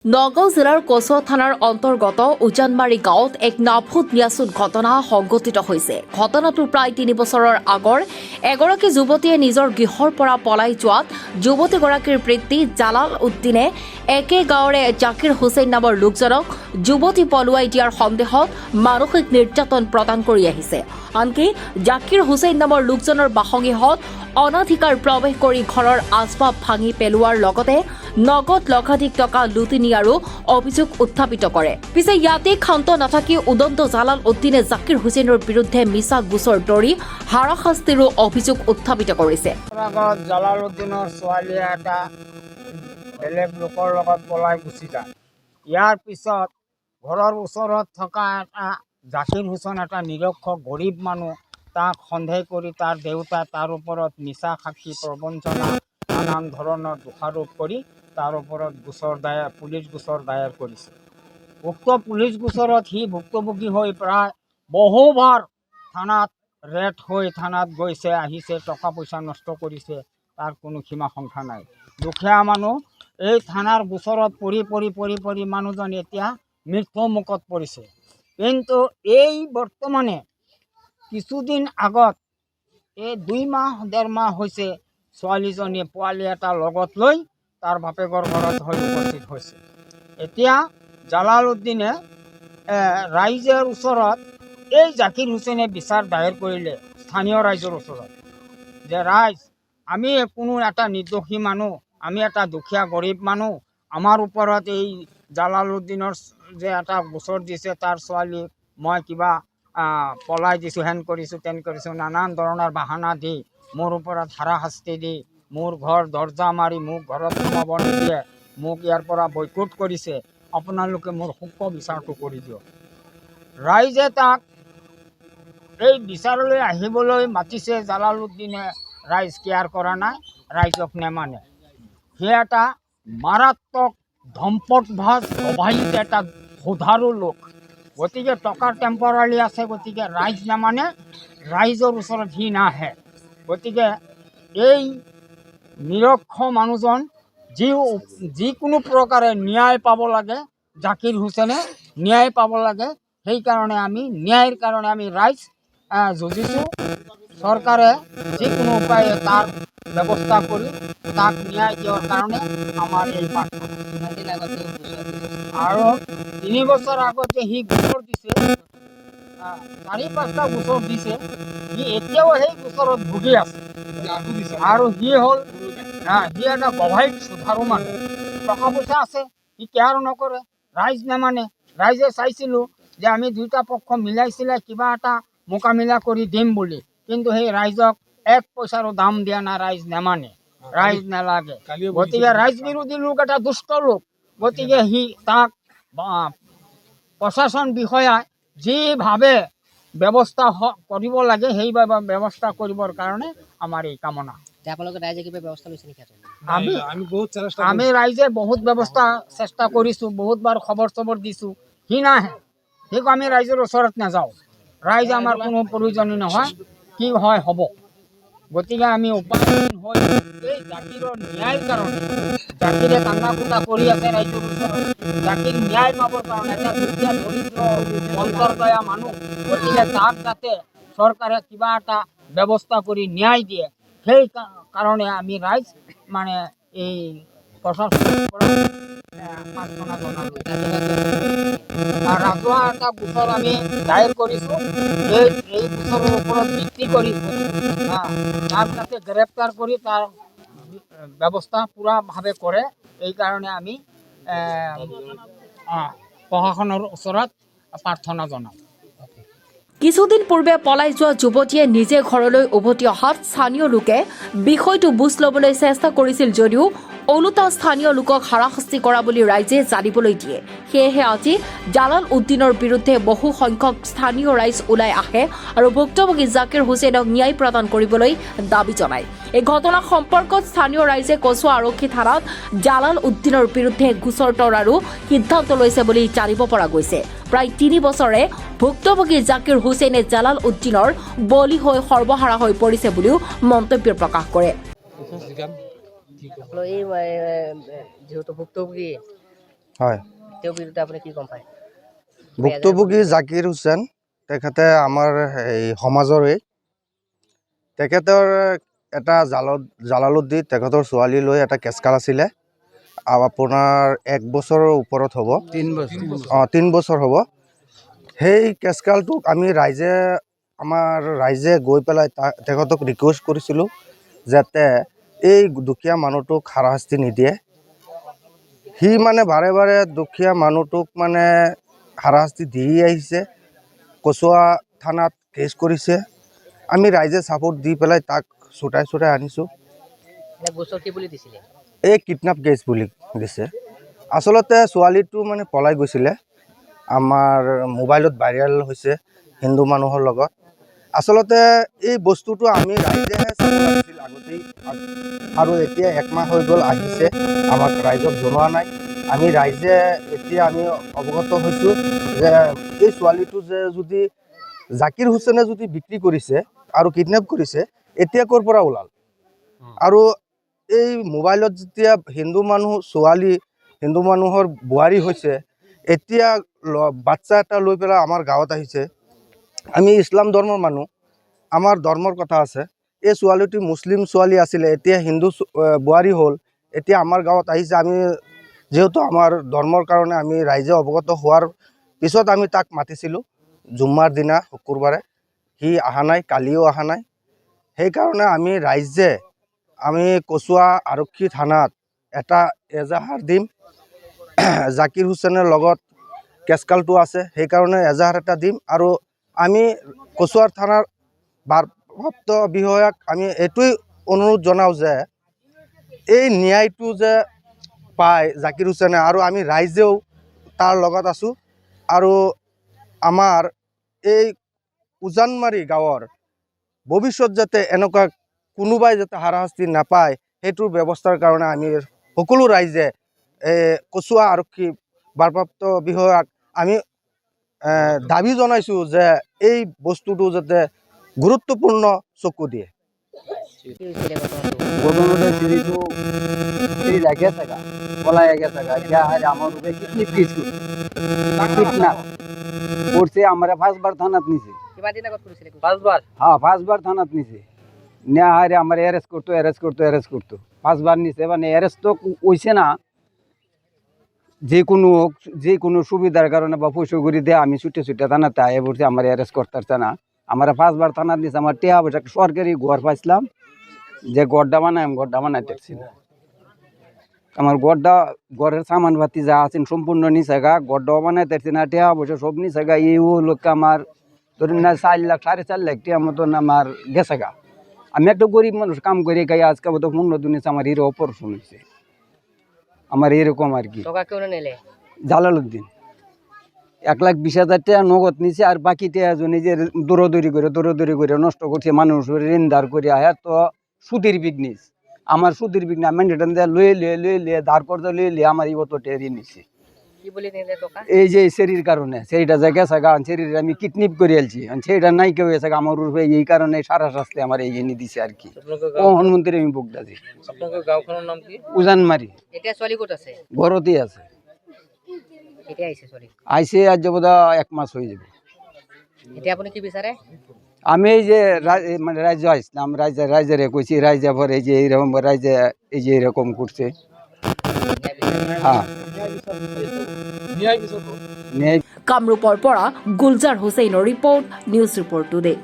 নগাঁও জিলাৰ কচুৱা থানাৰ অন্তৰ্গত উজানমাৰী গাঁৱত এক নাভুত নিয়াচুত ঘটনা সংঘটিত হৈছে। ঘটনাটো প্ৰায় ৩ বছৰৰ আগৰ এগৰাকী যুৱতীয়ে নিজৰ গৃহৰ পৰা পলাই যোৱাত যুৱতীগৰাকীৰ পিতৃ জালাল উদ্দিনে একে গাঁৱৰে জাকিৰ হুছেইন নামৰ লোকজনক যুৱতী পলুৱাই দিয়াৰ সন্দেহত মানসিক নিৰ্যাতন প্ৰদান কৰি আহিছে। আনকি জাকিৰ হুছেইন নামৰ লোকজনৰ বাসগৃহত অনাধিকাৰ প্ৰৱেশ কৰি ঘৰৰ আচবাব ভাঙি পেলোৱাৰ লগতে নগদ লক্ষাধিক টকা লুটি নিয়াৰো অভিযোগ উত্থাপিত কৰে। পিছে ইয়াতে ক্ষান্ত নাথাকি উদন্ত জালাল উদ্দিনে জাকিৰ হুছেইনৰ বিৰুদ্ধে মিছা গোচৰ তৰি হাৰাশাস্তিৰো অভিযোগ উত্থাপিত কৰিছে। জালাল উদ্দিনৰ ছোৱালীয়ে এটা বেলেগ লোকৰ লগত পলাই গুচি যায়। ইয়াৰ পিছত ঘৰৰ ওচৰত থকা এটা জাকিৰ হুছেইন এটা নিৰক্ষৰ গৰীব মানুহ, তাক সন্দেহ কৰি তাৰ দেউতাই তাৰ ওপৰত মিছা সাক্ষী প্ৰবঞ্চনা নানান ধৰণৰ দোষাৰোপ কৰি তাৰ ওপৰত পুলিচ গোচৰ দায়েৰ কৰিছে। উক্ত পুলিচ গোচৰত সি ভুক্তভোগী হৈ প্ৰায় বহুবাৰ থানাত ৰেড হৈ থানাত গৈছে আহিছে, টকা পইচা নষ্ট কৰিছে, তাৰ কোনো সীমা সংখ্যা নাই। দুখীয়া মানুহ এই থানাৰ গোচৰত পৰি মানুহজন এতিয়া মৃত্যু মুখত পৰিছে। কিন্তু এই বৰ্তমানে কিছুদিন আগত এই 2 মাহ 1.5 মাহ হৈছে ছোৱালীজনীয়ে পোৱালি এটা লগত লৈ তাৰ বাপেকৰ ঘৰত হৈ উপস্থিত হৈছে। এতিয়া জালাল উদ্দিনে ৰাইজৰ ওচৰত এই জাকিৰ হুছেইনে বিচাৰ দায়েৰ কৰিলে স্থানীয় ৰাইজৰ ওচৰত যে ৰাইজ, আমি কোনো এটা নিৰ্দোষী মানুহ, আমি এটা দুখীয়া গৰীব মানুহ, আমাৰ ওপৰত এই জালাল উদ্দিনৰ যে এটা গোচৰ দিছে তাৰ ছোৱালী মই কিবা পলাই দিছোঁ, হেন কৰিছোঁ তেন কৰিছোঁ, নানান ধৰণৰ বাহানা দি মোৰ ওপৰত হাৰাশাস্তি দি মোৰ ঘৰ দৰ্জা মাৰি মোক ঘৰত সোমাব নিদিয়ে, মোক ইয়াৰ পৰা বয়কট কৰিছে। আপোনালোকে মোৰ সূক্ষ্ম বিচাৰটো কৰি দিয়ক। ৰাইজে তাক এই বিচাৰলৈ আহিবলৈ মাতিছে। জালাল উদ্দিনে ৰাইজ কেয়াৰ কৰা নাই, ৰাইজক নেমানে। সি এটা মাৰাত্মক ধম্পটভাজ অবাহিত এটা সোধাৰু লোক। গতিকে টকাৰ টেম্পৰাৰী আছে, গতিকে ৰাইজ নেমানে, ৰাইজৰ ওচৰত সি নাহে। গতিকে এই নিৰক্ষৰ মানুহজন যিকোনো প্ৰকাৰে ন্যায় পাব লাগে, জাকিৰ হুছেইনে ন্যায় পাব লাগে। সেইকাৰণে আমি ন্যায়ৰ কাৰণে আমি ৰাইজ যুঁজিছোঁ। চৰকাৰে যিকোনো উপায়ে তাৰ ব্যৱস্থা কৰি তাক ন্যায় দিয়াৰ কাৰণে আমাৰ এই প্ৰাৰ্থনা। আৰু 3 বছৰ আগতে সি গোচৰ দিছে, 4-5টা গোচৰ দিছে, সি এতিয়াও সেই গোচৰত ভুগি আছে। আৰু সি এটা গভাইত সুধাৰু মানুহ, টকা পইচা আছে, সি কেয়াৰ নকৰে, ৰাইজ নেমানে। ৰাইজে চাইছিলোঁ যে আমি 2টা পক্ষ মিলাইছিলে কিবা এটা মোকামিলা কৰি দিম বুলি, কিন্তু সেই ৰাইজক 1 পইচাৰো দাম দিয়া নাই, ৰাইজ নেমানে, ৰাইজ নেলাগে। গতিকে ৰাইজ বিৰোধী লোক, এটা দুষ্ট লোক। গতিকে সি তাক প্ৰশাসন বিষয়াই যিভাৱে ব্যৱস্থা কৰিব লাগে সেইভাৱে ব্যৱস্থা কৰিবৰ কাৰণে আমাৰ এই কামনা। আমি ৰাইজে বহুত ব্যৱস্থা চেষ্টা কৰিছোঁ, বহুতবাৰ খবৰ চবৰ দিছোঁ, সি নাহে। সিক আমি ৰাইজৰ ওচৰত নাযাওঁ, ৰাইজ আমাৰ কোনো প্ৰয়োজনীয় নহয়, কি হয় হ'ব। গতিকে আমি উপায়হীন হৈ এই জাকিৰৰ ন্যায়ৰ কাৰণে, জাকিৰে কান্দা কুটা কৰি আছে ৰাইজৰ ওচৰত, জাকিৰ ন্যায় পাবৰ কাৰণে, এটা দুখীয়া দৰিদ্ৰ অন্তৰ্দয়া মানুহ। গতিকে তাক যাতে চৰকাৰে কিবা এটা ব্যৱস্থা কৰি ন্যায় দিয়ে, সেই কাৰণে আমি ৰাইজ মানে এই প্ৰশাসনৰ পৰা প্ৰাৰ্থনা জনালোঁ। ৰাজহুৱা এটা গোচৰ আমি দায়েৰ কৰিছোঁ। এই গোচৰৰ ওপৰত ভিত্তি কৰি তাক যাতে গ্ৰেপ্তাৰ কৰি তাৰ ব্যৱস্থা পূৰাভাৱে কৰে, এইকাৰণে আমি প্ৰশাসনৰ ওচৰত প্ৰাৰ্থনা জনাওঁ। কিছুদিন পূৰ্বে পলাই যোৱা যুৱতীয়ে নিজে ঘৰলৈ উভতি অহাত স্থানীয় লোকে বিষয়টো বুজ ল'বলৈ চেষ্টা কৰিছিল যদিও ওলোটা স্থানীয় লোকক হাৰাশাস্তি কৰা বুলি ৰাইজে জানিবলৈ দিয়ে। সেয়েহে আজি জালাল উদ্দিনৰ বিৰুদ্ধে বহু সংখ্যক স্থানীয় ৰাইজ ওলাই আহে আৰু ভুক্তভোগী জাকিৰ হুছেইনক ন্যায় প্ৰদান কৰিবলৈ দাবী জনায়। এই ঘটনা সম্পৰ্কত স্থানীয় ৰাইজে কচুৱা আৰক্ষী থানাত জালাল উদ্দিনৰ বিৰুদ্ধে গোচৰ তৰাৰো সিদ্ধান্ত লৈছে বুলি জানিব পৰা গৈছে। প্ৰায় 3 বছৰে ভুক্তভোগী জাকিৰ হুছেইনে জালাল উদ্দিনৰ বলি হৈ সৰ্বহাৰা হৈ পৰিছে বুলিও মন্তব্য প্ৰকাশ কৰে। যেহেতু ভুক্তভোগী হয় তেওঁৰ বিৰুদ্ধে আপুনি কি গম পায়? ভুক্তভোগী জাকিৰ হুছেইন তেখেতে আমাৰ এই সমাজৰে তেখেতৰ এটা জালালুদ্দি তেখেতৰ ছোৱালী লৈ এটা কেছকাল আছিলে আপোনাৰ 1 বছৰৰ ওপৰত হ'ব 3 বছৰ হ'ব সেই কেছকালটোক আমি ৰাইজে গৈ পেলাই তেখেতক ৰিকুৱেষ্ট কৰিছিলোঁ যাতে এই দুখীয়া মানুহটোক হাৰাশাস্তি নিদিয়ে সি মানে বাৰে বাৰে দুখীয়া মানুহটোক মানে হাৰাশাস্তি দি আহিছে কচুৱা থানাত কেছ কৰিছে আমি ৰাইজে ছাপোৰ্ট দি পেলাই তাক ছুটাই আনিছোঁ গোচৰ কি বুলি দিছিলে? এই কিডনেপ কেছ বুলি দিছে আচলতে ছোৱালীটো মানে পলাই গৈছিলে আমাৰ মোবাইলত ভাইৰেল হৈছে হিন্দু মানুহৰ লগত আচলতে এই বস্তুটো আমি ৰাইজেহে চাব লাগিছিল আগতেই আৰু এতিয়া 1 মাহ হৈ গ'ল আহিছে আমাক ৰাইজক জনোৱা নাই আমি ৰাইজে এতিয়া আমি অৱগত হৈছোঁ যে এই ছোৱালীটো যে যদি জাকিৰ হুছেইনে যদি বিক্ৰী কৰিছে আৰু কিডনেপ কৰিছে এতিয়া ক'ৰ পৰা ওলাল আৰু এই মোবাইলত যেতিয়া হিন্দু মানুহৰ বোৱাৰী হৈছে এতিয়া বাচ্চা এটা লৈ পেলাই আমাৰ গাঁৱত আহিছে আমি ইছলাম ধৰ্মৰ মানুহ আমাৰ ধৰ্মৰ কথা আছে এই ছোৱালীটি মুছলিম ছোৱালী আছিলে এতিয়া হিন্দু বোৱাৰী হ'ল এতিয়া আমাৰ গাঁৱত আহিছে আমি যেহেতু আমাৰ ধৰ্মৰ কাৰণে আমি ৰাইজে অৱগত হোৱাৰ পিছত আমি তাক মাতিছিলোঁ জুম্মাৰ দিনা শুকুৰবাৰে সি অহা নাই কালিও অহা নাই সেইকাৰণে আমি ৰাইজে আমি কচুৱা আৰক্ষী থানাত এটা এজাহাৰ দিম জাকিৰ হুছেইনৰ লগত কেছকালটো আছে সেইকাৰণে এজাহাৰ এটা দিম আৰু আমি কচুৱাৰ থানাৰ ভাৰপ্ৰাপ্ত বিষয়াক আমি এইটোৱেই অনুৰোধ জনাওঁ যে এই ন্যায়টো যে পায় জাকিৰ হুছেইনে আৰু আমি ৰাইজেও তাৰ লগত আছোঁ আৰু আমাৰ এই উজানমাৰী গাঁৱৰ ভৱিষ্যত যাতে এনেকুৱা কোনোবাই যাতে হাৰাশাস্তি নাপায় সেইটোৰ ব্যৱস্থাৰ কাৰণে আমি সকলো ৰাইজে কচুৱা আৰক্ষী ভাৰপ্ৰাপ্ত বিষয়াক আমি দাবী জনাইছোঁ যে এই বস্তুটো যাতে গুৰুত্বপূৰ্ণ চকু দিয়ে কি হৈছিলে ঘটনাটো? ঘটনাটা সিরিজও সিরিজা গেছে গা পলায় গেছে গা যা হারে আমার উপরে কিডনি কেস কিডন্যাপ করছে আমরা 5বার থানাত নিছে কিমান দিন আগত কৰিছিলে? 5 বাৰ। হ্যাঁ 5বার থানাত নিছে না হারে আমার অ্যারেস্ট করতো 5বার নিছে মানে অ্যারেস্ট তো হইছে না যে কোনো সুবিধার কারণে বা পয়সা করে দিয়ে আমি ছুটে থানাতে আয়ে পড়ছি আমার অ্যারেস্ট করতে না আমরা 5বার থানাত নিছে আমার টিয়া পয়সা সরকারি ঘর পাইছিলাম যে গড়টা বানাইতেছি না আমার ঘরের সামান পাতি যা আছেন সম্পূর্ণ নিচে গা গড়টাও বানাইতেছি না টিয়া পয়সা সব নিচে গা এই লোক আমার ধরুন না 4 লাখ 4.5 লাখ টিয়া মতন আমার গেছে গা আমি একটা গরিব মানুষ কাম করে খাই আজকে বোধ 15 দিন আমার হিরো অপারেশন হয়েছে আমার এরকম আর কি টকা কেউ নিলে? জালালউদ্দিন 1,20,000 টাকা নগদ নিছে আর বাকি টাকা নিজের দৌড়দৌড়ি করে নষ্ট করছে মানুষের ঋণ ধার করে আয়া তো সুদের বিজনেস আমার সুদের বিজনেস আমি রিটার্ন দেওয়া লয়ে ধার করতে লয়ে আমার এই অত টাকা ঋণ নিছে কি বলে নিলে টাকা? এই যে শরীর কারণে সেইটা জায়গা সাগা শরীর আমি কিডনিপ করে আলছি সেইটা নাই কেউ এসে আমার উপরে এই কারণে সারা শাস্তি আমার এই এনে দিছে আর কি ও হনুমন্ত্রী আমি বকদা দিই আপনাদের গাঁওখনৰ নাম কি? উজানমাৰি এতিয়া ছোৱালী ক'ত আছে? ঘৰতেই আছে কেতিয়া আহিছে ছোৱালী? আইসে আজ বোধা 1 মাস হয়ে যাবে এতিয়া আপুনি কি বিচাৰে? আমি এই যে মানে রাজ্য আসলাম রাজ্যের কইছি রাজ্য পরে এই যে এইরকম রাজ্য এই যে এরকম করছে হ্যাঁ ন্যায় কামৰূপৰ পৰা গুলজাৰ হুছেইনৰ ৰিপৰ্ট নিউজ ৰিপৰ্ট টুডে।